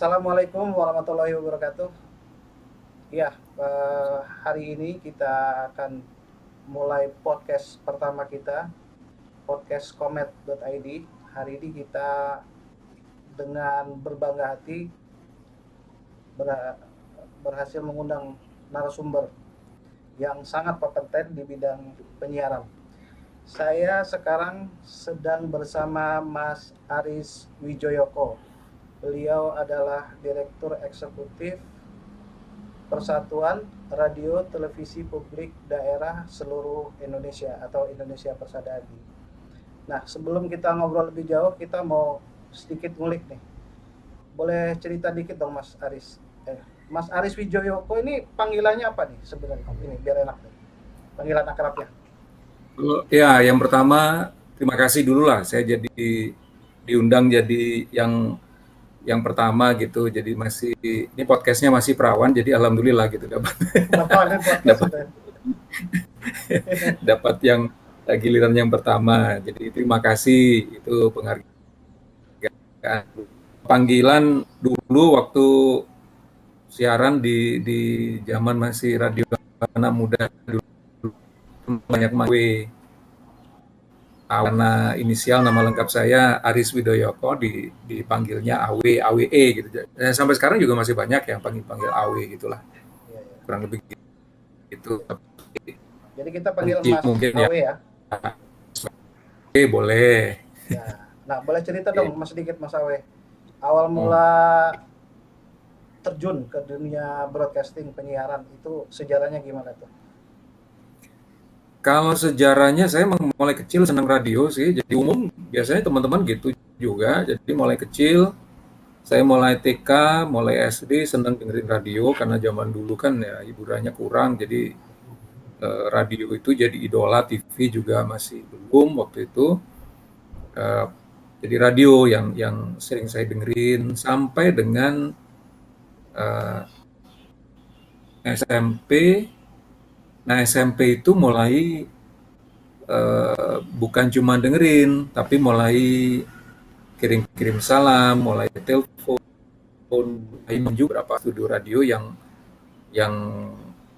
Assalamualaikum warahmatullahi wabarakatuh. Ya, hari ini kita akan mulai podcast pertama kita, podcast komet.id. Hari ini kita dengan berbangga hati berhasil mengundang narasumber yang sangat kompeten di bidang penyiaran. Saya sekarang sedang bersama Mas Aris Wijoyoko. Beliau adalah Direktur Eksekutif Persatuan Radio Televisi Publik Daerah Seluruh Indonesia atau Indonesia Persada ADI. Nah, sebelum kita ngobrol lebih jauh, kita mau sedikit ngulik nih. Boleh cerita dikit dong Mas Aris? Mas Aris Wijoyoko ini panggilannya apa nih sebenarnya? Ini biar enak nih. Panggilan akrabnya. Ya, yang pertama terima kasih dulu lah. Saya jadi diundang jadi yang pertama gitu. Jadi ini podcastnya masih perawan. Jadi alhamdulillah gitu dapat dapat yang giliran yang pertama. Jadi terima kasih itu penghargaan. Panggilan dulu waktu siaran di zaman masih radio anak muda dulu banyak karena inisial nama lengkap saya Aris Widoyoko dipanggilnya AWE gitu. Sampai sekarang juga masih banyak yang panggil AW gitulah. Kurang lebih gitu. Jadi kita panggil Mas mungkin AW ya. Oke, boleh. Ya. Nah, boleh cerita dong Mas sedikit Mas AW. Awal mula terjun ke dunia broadcasting penyiaran itu sejarahnya gimana tuh? Kalau sejarahnya saya mulai kecil senang radio sih. Jadi umum biasanya teman-teman gitu juga. Jadi mulai kecil saya mulai TK, mulai SD senang dengerin radio karena zaman dulu kan ya hiburannya kurang. Jadi radio itu jadi idola, TV juga masih belum waktu itu. Jadi radio yang sering saya dengerin sampai dengan SMP. Nah SMP itu mulai bukan cuma dengerin, tapi mulai kirim-kirim salam, mulai telepon, juga beberapa studio radio yang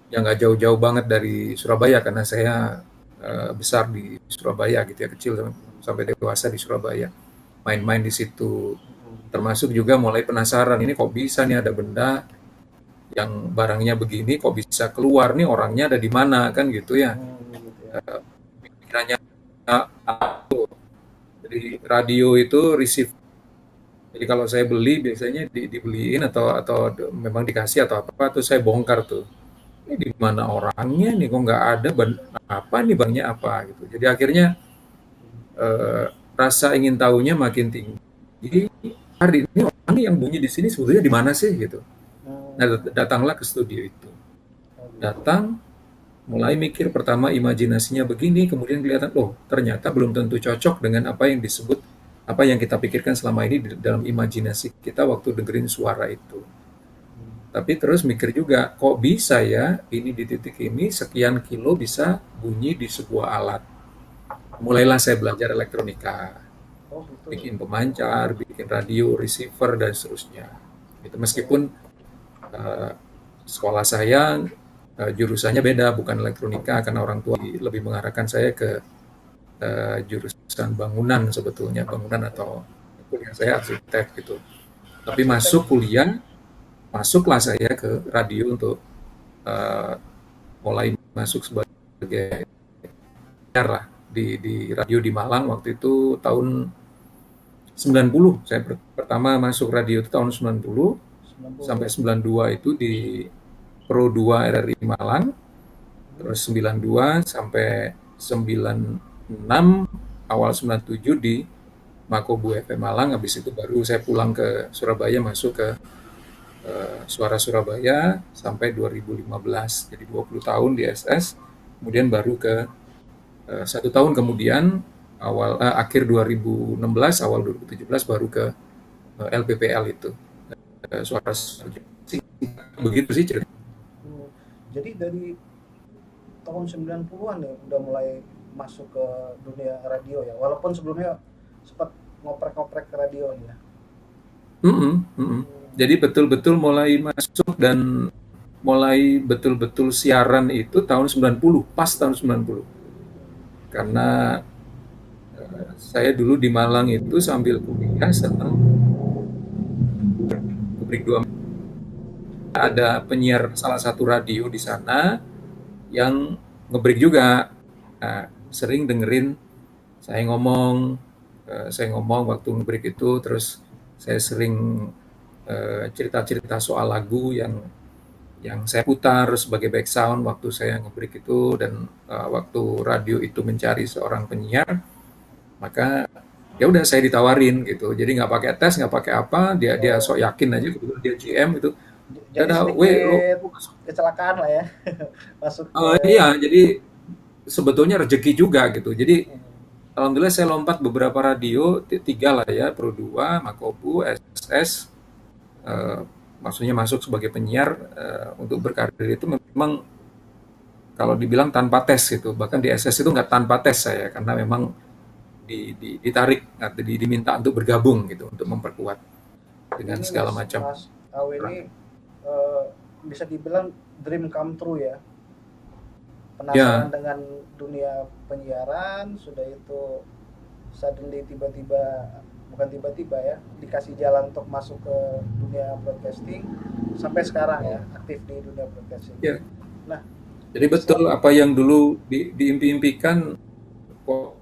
nggak jauh-jauh banget dari Surabaya karena saya besar di Surabaya gitu ya, kecil sampai dewasa di Surabaya, main-main di situ. Termasuk juga mulai penasaran, ini kok bisa nih ada benda yang barangnya begini kok bisa keluar nih, orangnya ada di mana kan gitu ya. Pikirannya jadi radio itu receive. Jadi kalau saya beli biasanya dibeliin atau memang dikasih atau apa tuh saya bongkar tuh. Ini di mana orangnya nih kok nggak ada, apa nih banknya apa gitu. Jadi akhirnya rasa ingin tahunya makin tinggi. Hari ini orang yang bunyi di sini sebetulnya di mana sih gitu. Nah, datanglah ke studio itu. Datang, mulai mikir pertama imajinasinya begini, kemudian kelihatan, oh ternyata belum tentu cocok dengan apa yang disebut, apa yang kita pikirkan selama ini dalam imajinasi kita waktu dengerin suara itu. Tapi terus mikir juga, kok bisa ya ini di titik ini sekian kilo bisa bunyi di sebuah alat. Mulailah saya belajar elektronika, bikin pemancar, bikin radio, receiver, dan seterusnya. Itu meskipun sekolah saya jurusannya beda, bukan elektronika, karena orang tua lebih mengarahkan saya ke jurusan bangunan sebetulnya, bangunan atau kuliah saya arsitek gitu. Tapi masuklah saya ke radio untuk mulai masuk sebagai penyiar di radio di Malang waktu itu tahun 90. Saya pertama masuk radio itu tahun 90 sampai 92 itu di Pro 2 RRI Malang, terus 92 sampai 96, awal 97 di Makobu FM Malang. Habis itu baru saya pulang ke Surabaya, masuk ke Suara Surabaya sampai 2015, jadi 20 tahun di SS. Kemudian baru ke 1 tahun kemudian akhir 2016 awal 2017 baru ke LPPL itu, Suara begitu sih cerita. Jadi dari tahun 90-an ya udah mulai masuk ke dunia radio ya, walaupun sebelumnya sempat ngoprek-ngoprek ke radio ya. Jadi betul-betul mulai masuk dan mulai betul-betul siaran itu tahun 90, pas tahun 90. Karena saya dulu di Malang itu sambil kuliah senang Kubrik 2, ada penyiar salah satu radio di sana yang ngebreak juga. Nah, sering dengerin saya ngomong, saya ngomong waktu ngebreak itu, terus saya sering cerita-cerita soal lagu yang saya putar sebagai background waktu saya ngebreak itu, dan waktu radio itu mencari seorang penyiar, maka ya udah saya ditawarin gitu. Jadi nggak pakai tes, nggak pakai apa, dia dia Oh, sok yakin aja, kebetulan dia GM itu. Ya jadi udah, weh sedikit lo masuk. kecelakaan lah ya, masuk ke. Iya, jadi sebetulnya rezeki juga gitu. Jadi Hmm. alhamdulillah saya lompat beberapa radio, tiga lah ya, Pro 2, Makobu, SS, eh, maksudnya masuk sebagai penyiar untuk berkarir itu memang kalau dibilang tanpa tes gitu. Bahkan di SS itu nggak tanpa tes saya, karena memang ditarik atau diminta untuk bergabung gitu, untuk memperkuat dengan Ini segala Mas macam Mas Awe orang. ini eh, bisa dibilang dream come true ya. Penasaran Ya, dengan dunia penyiaran, sudah itu suddenly tiba-tiba, bukan tiba-tiba ya, dikasih jalan untuk masuk ke dunia broadcasting sampai sekarang ya aktif di dunia broadcasting. ya. Nah, Jadi betul selama apa yang dulu diimpi-impikan, kok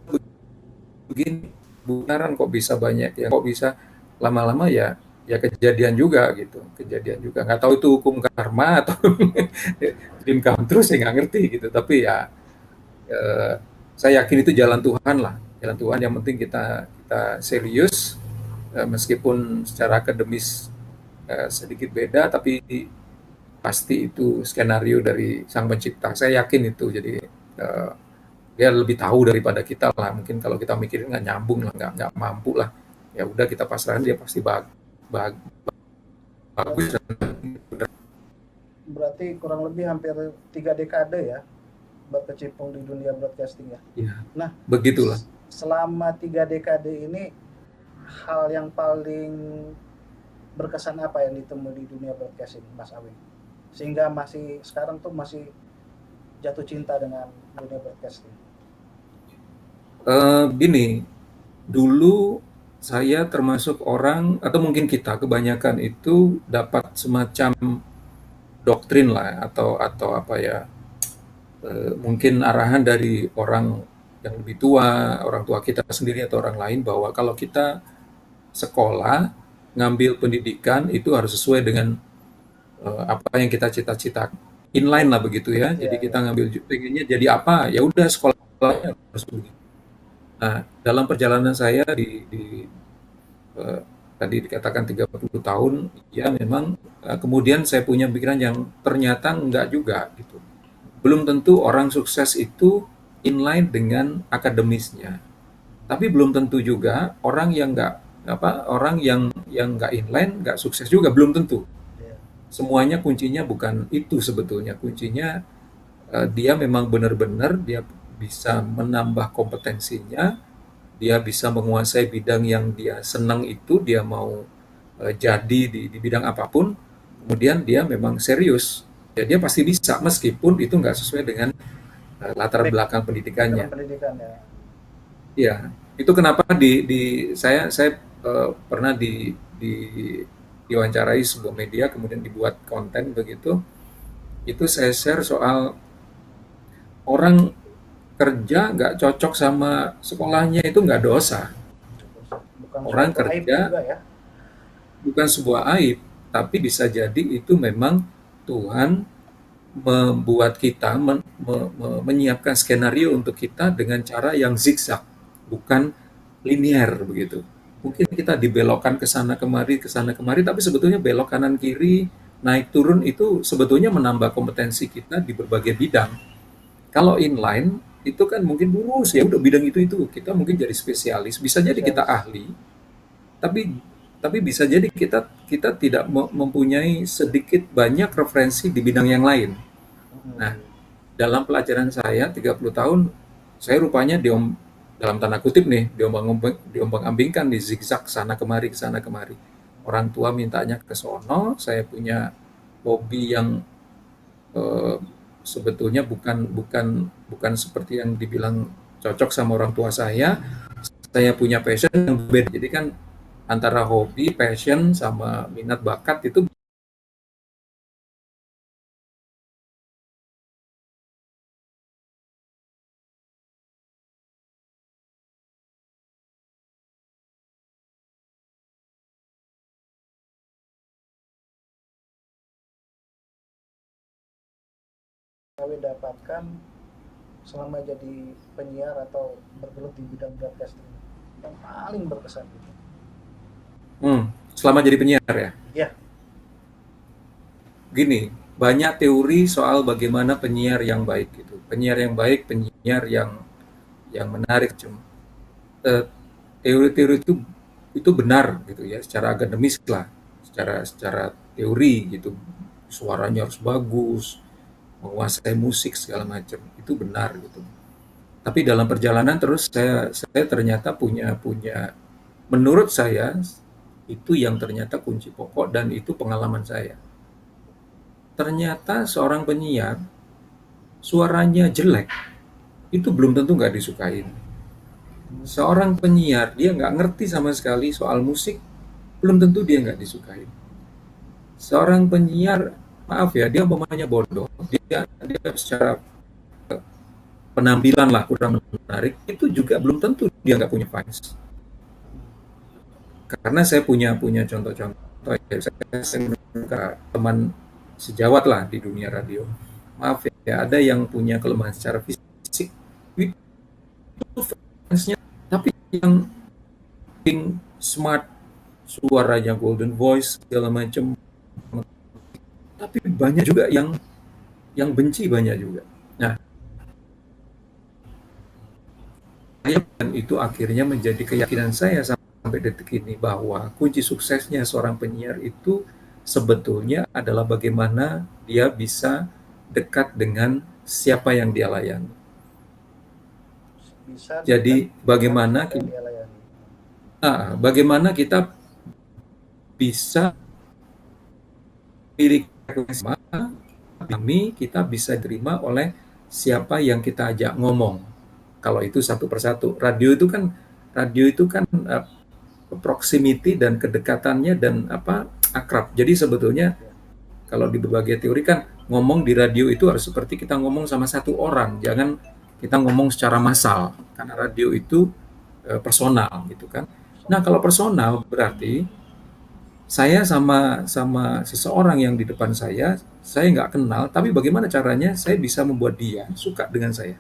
begini, benaran kok bisa banyak ya, kok bisa lama-lama ya, ya kejadian juga gitu, kejadian juga. Nggak tahu itu hukum karma atau dream come true, saya nggak ngerti gitu. Tapi ya eh, saya yakin itu jalan Tuhan lah, jalan Tuhan. Yang penting kita kita serius, meskipun secara akademis sedikit beda, tapi pasti itu skenario dari Sang Pencipta. Saya yakin itu. Jadi eh, dia lebih tahu daripada kita lah. Mungkin kalau kita mikirin nggak nyambung lah, nggak mampu lah. Ya udah kita pasrahin, dia pasti bagus. berarti berarti kurang lebih hampir 3 dekade ya berkecimpung di dunia broadcasting ya. Ya, Nah, begitulah. selama 3 dekade ini hal yang paling berkesan apa yang ditemui di dunia broadcasting, Mas Awi? Sehingga masih sekarang tuh masih jatuh cinta dengan dunia broadcasting. Gini, dulu saya termasuk orang, atau mungkin kita kebanyakan itu dapat semacam doktrin lah, atau apa ya, mungkin arahan dari orang yang lebih tua, orang tua kita sendiri atau orang lain, bahwa kalau kita sekolah ngambil pendidikan itu harus sesuai dengan apa yang kita cita-citakan, inline lah begitu ya. Jadi Iya, kita iya. ngambil pengennya jadi apa, ya udah sekolahnya harus begitu. Nah, dalam perjalanan saya eh, tadi dikatakan 30 tahun, ya memang kemudian saya punya pikiran yang ternyata enggak juga gitu. Belum tentu orang sukses itu inline dengan akademisnya. Tapi belum tentu juga orang yang enggak apa, orang yang enggak inline enggak sukses juga, belum tentu. Iya. Semuanya kuncinya bukan itu sebetulnya. Kuncinya dia memang benar-benar dia bisa menambah kompetensinya, dia bisa menguasai bidang yang dia senang itu, dia mau jadi di bidang apapun, kemudian dia memang serius. Ya, dia pasti bisa meskipun itu nggak sesuai dengan latar belakang Background pendidikannya. pendidikan ya. Ya, itu kenapa di saya pernah di diwawancarai sebuah media, kemudian dibuat konten begitu. Itu saya share soal orang kerja nggak cocok sama sekolahnya itu nggak dosa. Bukan Orang suatu aib kerja juga ya. bukan sebuah aib, tapi bisa jadi itu memang Tuhan membuat kita menyiapkan skenario untuk kita dengan cara yang zigzag, bukan linear begitu. Mungkin kita dibelokkan ke sana kemari, tapi sebetulnya belok kanan kiri, naik turun itu sebetulnya menambah kompetensi kita di berbagai bidang. Kalau inline itu kan mungkin lurus, ya udah bidang itu kita mungkin jadi spesialis, bisa jadi kita Spesialis. ahli, tapi bisa jadi kita kita tidak mempunyai sedikit banyak referensi di bidang yang lain. Nah, Hmm. dalam pelajaran saya 30 tahun, saya rupanya dalam tanda kutip nih, diombang-ambingkan, di zigzag sana kemari, orang tua mintanya ke sono, saya punya hobi yang eh, sebetulnya bukan bukan bukan seperti yang dibilang cocok sama orang tua saya. Saya punya passion yang berbeda. Jadi kan antara hobi, passion, sama minat bakat itu Kami dapatkan selama jadi penyiar atau bergelut di bidang broadcasting yang paling berkesan gitu. selama jadi penyiar ya. Ya, Gini, banyak teori soal bagaimana penyiar yang baik gitu. Penyiar yang baik, penyiar yang menarik. Eh, teori-teori itu benar gitu ya, secara akademis lah, secara secara teori gitu. Suaranya harus bagus, menguasai musik segala macam. Itu benar gitu. Tapi dalam perjalanan terus saya ternyata punya punya menurut saya itu yang ternyata kunci pokok dan itu pengalaman saya. Ternyata seorang penyiar suaranya jelek itu belum tentu nggak disukain. Seorang penyiar dia nggak ngerti sama sekali soal musik belum tentu dia nggak disukain. Seorang penyiar maaf ya dia umpamanya bodoh dia secara penampilan lah kurang menarik itu juga belum tentu dia nggak punya fans. Karena saya punya punya contoh-contoh ya, saya teman sejawat lah di dunia radio. Maaf ya, ada yang punya kelemahan secara fisik, itu fansnya, tapi yang smart, suaranya golden voice segala macam. Tapi banyak juga yang benci banyak juga. Nah, dan itu akhirnya menjadi keyakinan saya sampai detik ini bahwa kunci suksesnya seorang penyiar itu sebetulnya adalah bagaimana dia bisa dekat dengan siapa yang dia layani. bisa dekat Jadi bagaimana dengan dia layani. bagaimana kita bisa pilih kami kita bisa terima oleh siapa yang kita ajak ngomong. Kalau itu satu persatu. Radio itu kan proximity dan kedekatannya dan akrab. Jadi sebetulnya kalau di berbagai teori kan ngomong di radio itu harus seperti kita ngomong sama satu orang, jangan kita ngomong secara massal karena radio itu personal gitu kan. Nah, kalau personal berarti saya sama sama seseorang yang di depan saya nggak kenal, tapi bagaimana caranya saya bisa membuat dia suka dengan saya.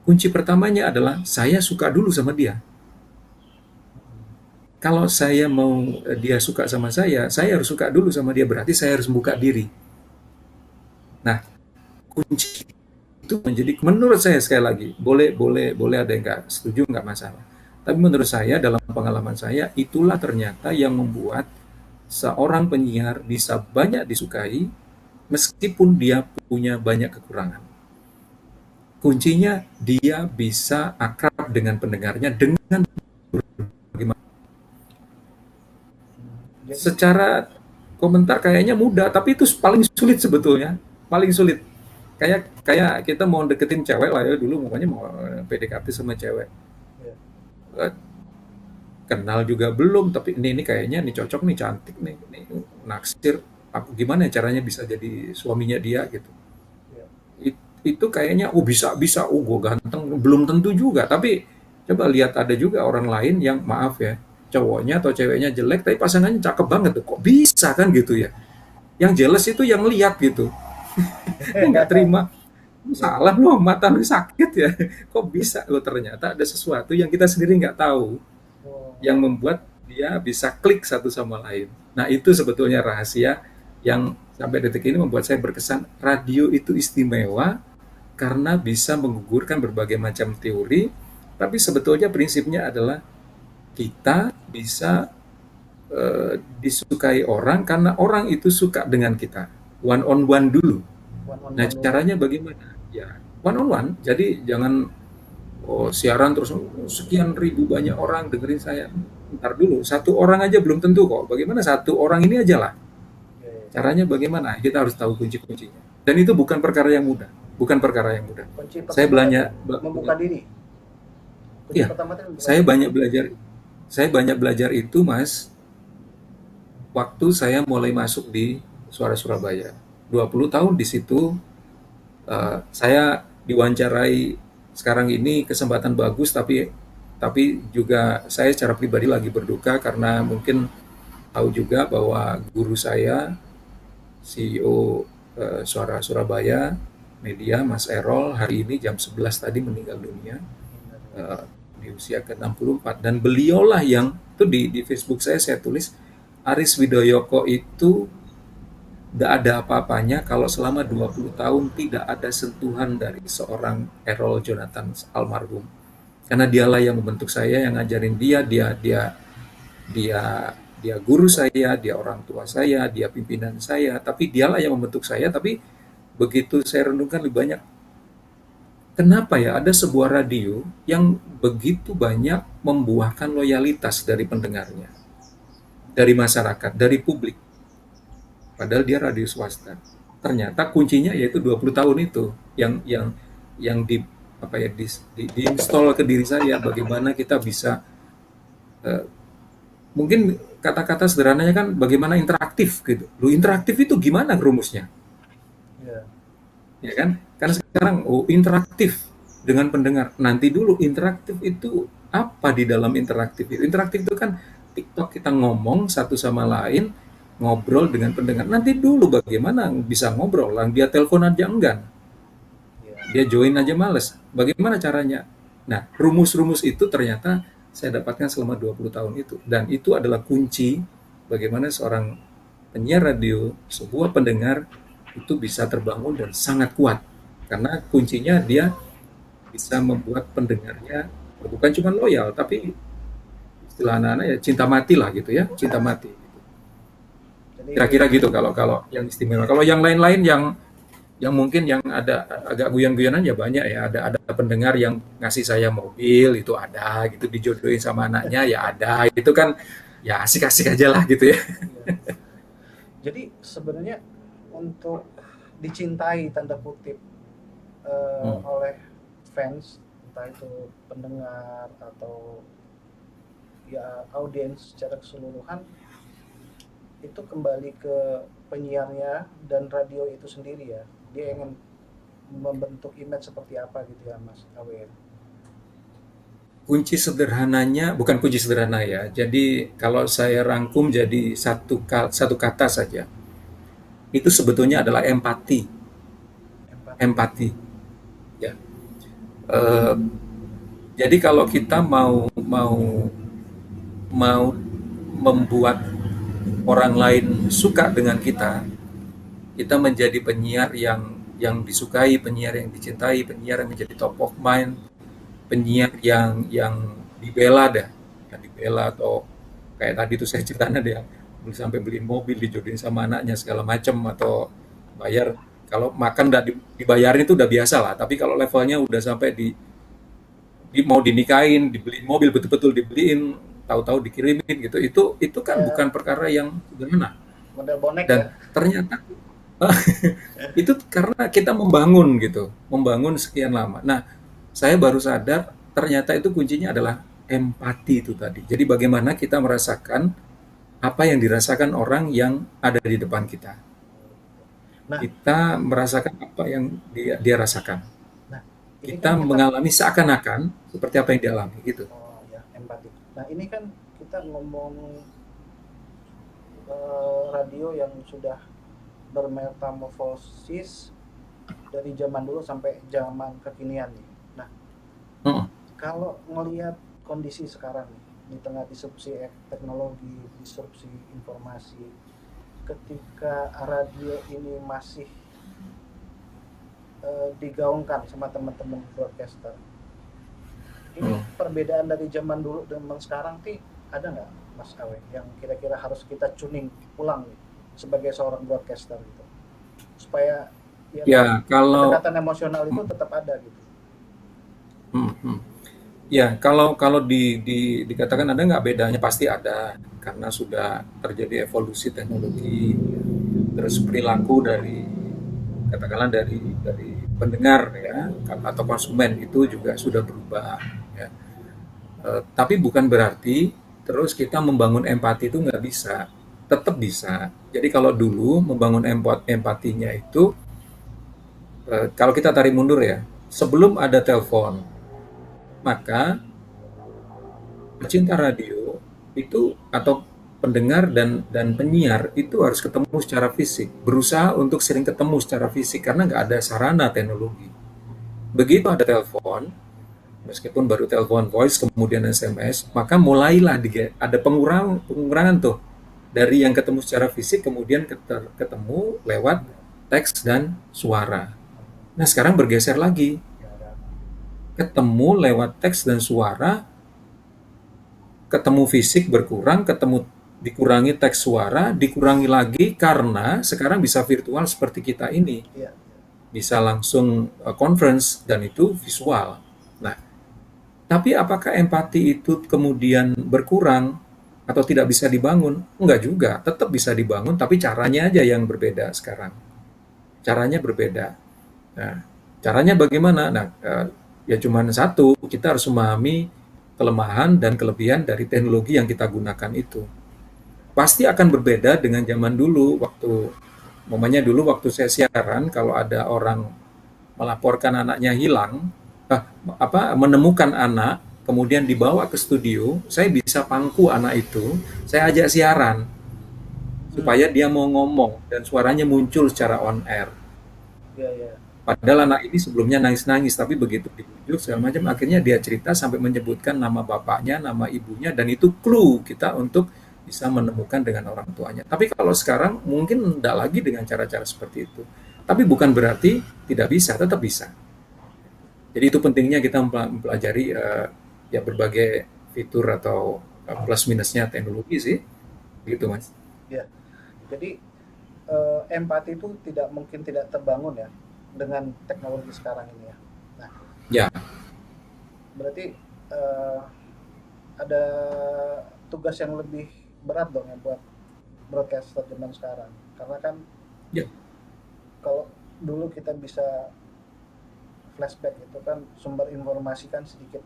Kunci pertamanya adalah saya suka dulu sama dia. Kalau saya mau dia suka sama saya harus suka dulu sama dia, berarti saya harus membuka diri. Nah, kunci itu menjadi menurut saya sekali lagi, boleh boleh boleh ada yang nggak setuju nggak masalah. Tapi menurut saya dalam pengalaman saya itulah ternyata yang membuat seorang penyiar bisa banyak disukai meskipun dia punya banyak kekurangan. Kuncinya dia bisa akrab dengan pendengarnya dengan bagaimana. Jadi Secara komentar kayaknya mudah, tapi itu paling sulit sebetulnya, paling sulit. Kayak kayak kita mau deketin cewek lah ya dulu, makanya mau PDKT sama cewek. ya, Eh, Kenal juga belum, tapi ini kayaknya nih cocok nih cantik nih naksir. Aku gimana ya caranya bisa jadi suaminya dia gitu. ya. Itu kayaknya bisa bisa gue ganteng belum tentu juga tapi coba lihat ada juga orang lain yang maaf ya cowoknya atau ceweknya jelek tapi pasangannya cakep banget tuh kok bisa kan gitu ya yang jealous itu yang lihat gitu yang nggak terima Ya, salah loh mata lu sakit ya kok bisa lo ternyata ada sesuatu yang kita sendiri nggak tahu oh, yang membuat dia bisa klik satu sama lain. Nah, itu sebetulnya rahasia yang sampai detik ini membuat saya berkesan radio itu istimewa karena bisa menggugurkan berbagai macam teori, tapi sebetulnya prinsipnya adalah kita bisa disukai orang karena orang itu suka dengan kita. One on one dulu. one on Nah, one dulu. caranya bagaimana? Ya, one on one. Jadi jangan siaran terus sekian ribu banyak orang dengerin saya. ntar dulu, satu orang aja belum tentu kok. Bagaimana satu orang ini aja lah. Ya, ya. Caranya bagaimana? Kita harus tahu kunci-kuncinya. Dan itu bukan perkara yang mudah. Bukan perkara yang mudah. Kunci Saya pertama belanja, tadi membuka diri. Kunci iya, pertama tadi membuka saya diri. banyak belajar. Saya banyak belajar itu, Mas, waktu saya mulai masuk di Suara Surabaya. 20 tahun di situ, saya diwawancarai sekarang ini kesempatan bagus, tapi juga saya secara pribadi lagi berduka karena mungkin tahu juga bahwa guru saya, CEO Suara Surabaya Media, Mas Errol, hari ini jam 11 tadi meninggal dunia eh, di usia ke-64. Dan beliaulah yang, itu di Facebook saya tulis, Aris Widoyoko itu tidak ada apa-apanya kalau selama 20 tahun tidak ada sentuhan dari seorang Errol Jonathan almarhum. Karena dialah yang membentuk saya, yang ngajarin dia dia guru saya, dia orang tua saya, dia pimpinan saya, tapi dialah yang membentuk saya. Tapi begitu saya renungkan lebih banyak, kenapa ya ada sebuah radio yang begitu banyak membuahkan loyalitas dari pendengarnya, dari masyarakat, dari publik, padahal dia radio swasta. Ternyata kuncinya yaitu 20 tahun itu yang di apa ya diinstall ke diri saya, bagaimana kita bisa eh, mungkin kata-kata sederhananya kan bagaimana interaktif gitu. Lu interaktif itu gimana rumusnya? Ya. Ya kan? Karena sekarang interaktif dengan pendengar. Nanti dulu interaktif itu apa di dalam interaktif itu? Interaktif itu kan TikTok kita ngomong satu sama lain, ngobrol dengan pendengar. Nanti dulu bagaimana bisa ngobrol? Lah dia telepon aja enggan. Ya. Dia join aja males. Bagaimana caranya? Nah, rumus-rumus itu ternyata saya dapatkan selama 20 tahun itu. Dan itu adalah kunci bagaimana seorang penyiar radio, sebuah pendengar itu bisa terbangun dan sangat kuat. Karena kuncinya dia bisa membuat pendengarnya bukan cuma loyal, tapi istilah anak-anak ya cinta mati lah gitu ya, cinta mati. Jadi Kira-kira gitu kalau kalau yang istimewa. Kalau yang lain-lain yang mungkin yang ada agak guyon-guyonan ya banyak ya, ada pendengar yang ngasih saya mobil itu ada gitu, dijodohin sama anaknya ya ada, itu kan ya asik-asik aja lah gitu ya. ya. Jadi sebenarnya untuk dicintai tanda kutip Hmm. oleh fans, entah itu pendengar atau ya audiens secara keseluruhan, itu kembali ke penyiarnya dan radio itu sendiri ya. Dia ingin membentuk image seperti apa gitu ya Mas Awe. Kunci sederhananya, bukan kunci sederhana ya. Jadi kalau saya rangkum jadi satu kata saja, itu sebetulnya adalah empati. Empati. Empati. Ya. Eh, jadi kalau kita mau mau mau membuat orang lain suka dengan kita, kita menjadi penyiar yang disukai, penyiar yang dicintai, penyiar yang menjadi top of mind, penyiar yang dibela dah, yang dibela. Atau kayak tadi tuh saya ceritakan ada yang sampai beliin mobil dijodohin sama anaknya segala macam, atau bayar kalau makan udah dibayarin itu udah biasa lah, tapi kalau levelnya udah sampai mau dinikahin, dibeliin mobil, betul-betul dibeliin, tahu-tahu dikirimin gitu, itu kan Ya, bukan perkara yang sederhana. model bonek ya. Dan ternyata itu karena kita membangun gitu, membangun sekian lama. Nah, saya baru sadar ternyata itu kuncinya adalah empati itu tadi. Jadi bagaimana kita merasakan apa yang dirasakan orang yang ada di depan kita. Nah, Kita merasakan apa yang dia rasakan. nah ini kan Kita kita mengalami seakan-akan seperti apa yang dialami gitu. oh ya empati. Nah ini kan kita ngomong radio yang sudah bermetamorfosis dari zaman dulu sampai zaman kekinian nih. Nah, Heeh. kalau ngelihat kondisi sekarang nih, di tengah disrupsi teknologi, disrupsi informasi, ketika radio ini masih digaungkan sama teman-teman broadcaster, ini Hmm. perbedaan dari zaman dulu dengan sekarang sih ada nggak Mas Awe yang kira-kira harus kita tuning ulang nih sebagai seorang broadcaster gitu supaya ya Ya, tadi kalau kedekatan emosional itu tetap ada gitu. hmm, hmm. Ya, kalau dikatakan ada nggak bedanya, pasti ada. Karena sudah terjadi evolusi teknologi, terus perilaku dari, katakanlah dari pendengar ya, atau konsumen itu juga sudah berubah ya. Tapi bukan berarti terus kita membangun empati itu nggak bisa, tetap bisa. Jadi kalau dulu membangun empatinya itu, kalau kita tarik mundur ya, sebelum ada telepon, maka pecinta radio itu atau pendengar dan penyiar itu harus ketemu secara fisik, berusaha untuk sering ketemu secara fisik karena nggak ada sarana teknologi. Begitu ada telepon, meskipun baru telepon voice kemudian SMS, maka mulailah ada pengurangan tuh dari yang ketemu secara fisik kemudian ketemu lewat teks dan suara. Nah sekarang bergeser lagi, ketemu lewat teks dan suara, ketemu fisik berkurang, ketemu dikurangi teks suara, dikurangi lagi karena sekarang bisa virtual seperti kita ini. Iya. Bisa langsung conference dan itu visual. Nah, tapi apakah empati itu kemudian berkurang atau tidak bisa dibangun? Enggak juga, tetap bisa dibangun tapi caranya aja yang berbeda sekarang. Caranya berbeda. Nah, caranya bagaimana? Nah, ya cuma satu, kita harus memahami kelemahan dan kelebihan dari teknologi yang kita gunakan itu. Pasti akan berbeda dengan zaman dulu waktu momennya dulu waktu saya siaran kalau ada orang melaporkan anaknya hilang, menemukan anak, kemudian dibawa ke studio, saya bisa pangku anak itu, saya ajak siaran supaya dia mau ngomong dan suaranya muncul secara on air. Iya, iya. Padahal anak ini sebelumnya nangis-nangis, tapi begitu dibujuk segala macam, akhirnya dia cerita sampai menyebutkan nama bapaknya, nama ibunya, dan itu clue kita untuk bisa menemukan dengan orang tuanya. Tapi kalau sekarang mungkin tidak lagi dengan cara-cara seperti itu. Tapi bukan berarti tidak bisa, tetap bisa. Jadi itu pentingnya kita mempelajari ya berbagai fitur atau plus minusnya teknologi sih, gitu mas. Ya. Jadi empati itu tidak mungkin tidak terbangun ya dengan teknologi sekarang ini ya. Nah, Ya, berarti ada tugas yang lebih berat dong ya buat broadcaster zaman sekarang. Karena kan ya, kalau dulu kita bisa flashback itu kan sumber informasi kan sedikit.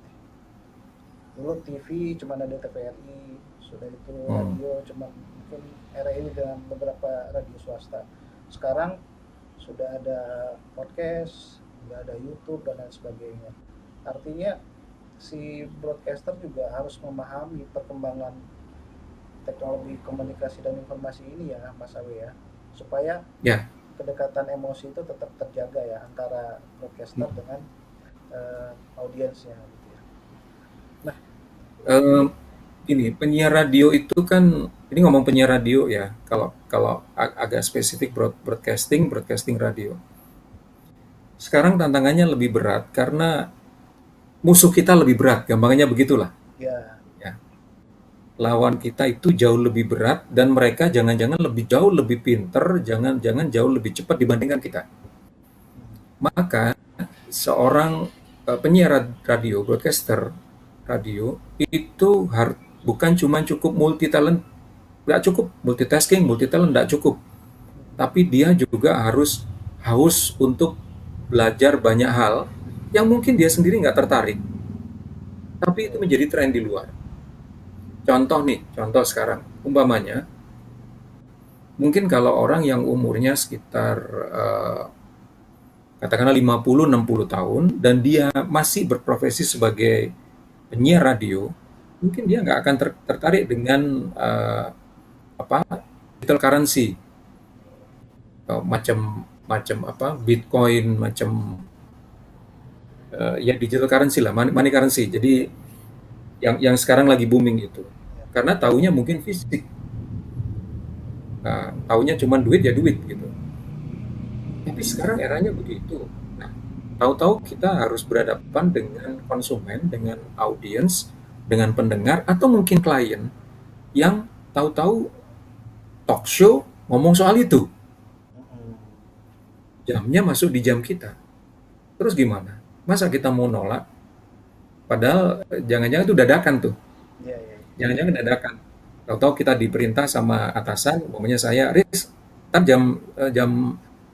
Dulu TV cuma ada TVRI, sudah itu radio cuma mungkin RRI dengan beberapa radio swasta. Sekarang sudah ada podcast, sudah ada YouTube dan lain sebagainya. Artinya si broadcaster juga harus memahami perkembangan teknologi komunikasi dan informasi ini ya Mas Awi ya, supaya ya. kedekatan emosi itu tetap terjaga ya antara broadcaster dengan audiensnya gitu ya. Nah, Eh, Ini penyiar radio itu kan, ini ngomong penyiar radio ya. Kalau kalau agak spesifik broadcasting radio. Sekarang tantangannya lebih berat karena musuh kita lebih berat, gampangannya begitulah. ya, Ya. Lawan kita itu jauh lebih berat dan mereka jangan-jangan jauh lebih pinter, jangan-jangan jauh lebih cepat dibandingkan kita. Maka seorang penyiar radio, broadcaster radio itu bukan cuma cukup multi talent, nggak cukup multitasking, multi talent nggak cukup, tapi dia juga harus haus untuk belajar banyak hal yang mungkin dia sendiri nggak tertarik, tapi itu menjadi tren di luar. Contoh sekarang, umpamanya, mungkin kalau orang yang umurnya sekitar katakanlah 50-60 tahun dan dia masih berprofesi sebagai penyiar radio, mungkin dia nggak akan tertarik dengan digital currency, macam macam Bitcoin, macam ya digital currency lah, money currency. Jadi yang sekarang lagi booming itu, karena taunya mungkin fisik, taunya cuma duit ya duit gitu. Tapi sekarang eranya begitu. Nah, tahu-tahu kita harus berhadapan dengan konsumen, dengan audiens, dengan pendengar, atau mungkin klien yang tahu-tahu talk show ngomong soal itu. Jamnya masuk di jam kita. Terus gimana? Masa kita mau nolak? Padahal jangan-jangan itu dadakan tuh. Iya, iya. Jangan-jangan dadakan. Tahu-tahu kita diperintah sama atasan, umpamanya saya, Riz, ntar jam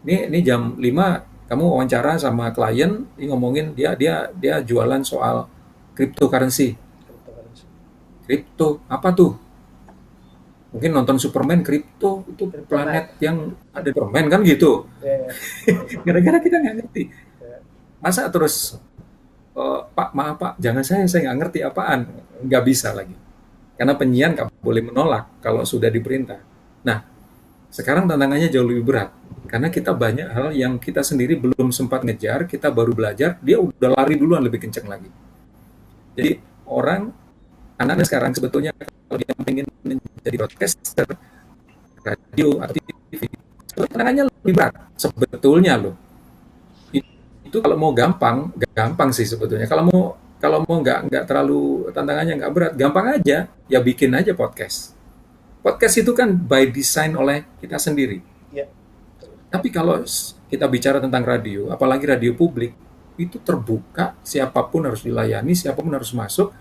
ini jam 5 kamu wawancara sama klien, ini ngomongin dia jualan soal cryptocurrency. Cryptocurrency. Kripto, apa tuh? Mungkin nonton Superman, kripto itu Kryptonite. planet yang ada Superman kan gitu. Iya, iya. Gara-gara kita nggak ngerti. Iya. Masa terus, Pak, maaf Pak, jangan saya nggak ngerti apaan. Nggak bisa lagi. Karena penyiar nggak boleh menolak kalau sudah diperintah. Nah, sekarang tantangannya jauh lebih berat. Karena kita banyak hal yang kita sendiri belum sempat ngejar, kita baru belajar, dia udah lari duluan lebih kenceng lagi. Jadi orang, anak-anak sekarang sebetulnya kalau dia ingin menjadi broadcaster, radio, atau TV, sebetulnya tantangannya lebih berat. Sebetulnya loh. Itu kalau mau gampang, gampang sih sebetulnya. Kalau mau nggak terlalu tantangannya nggak berat, gampang aja. Ya bikin aja podcast. Podcast itu kan by design oleh kita sendiri. Iya. Tapi kalau kita bicara tentang radio, apalagi radio publik, itu terbuka, siapapun harus dilayani, siapapun harus masuk,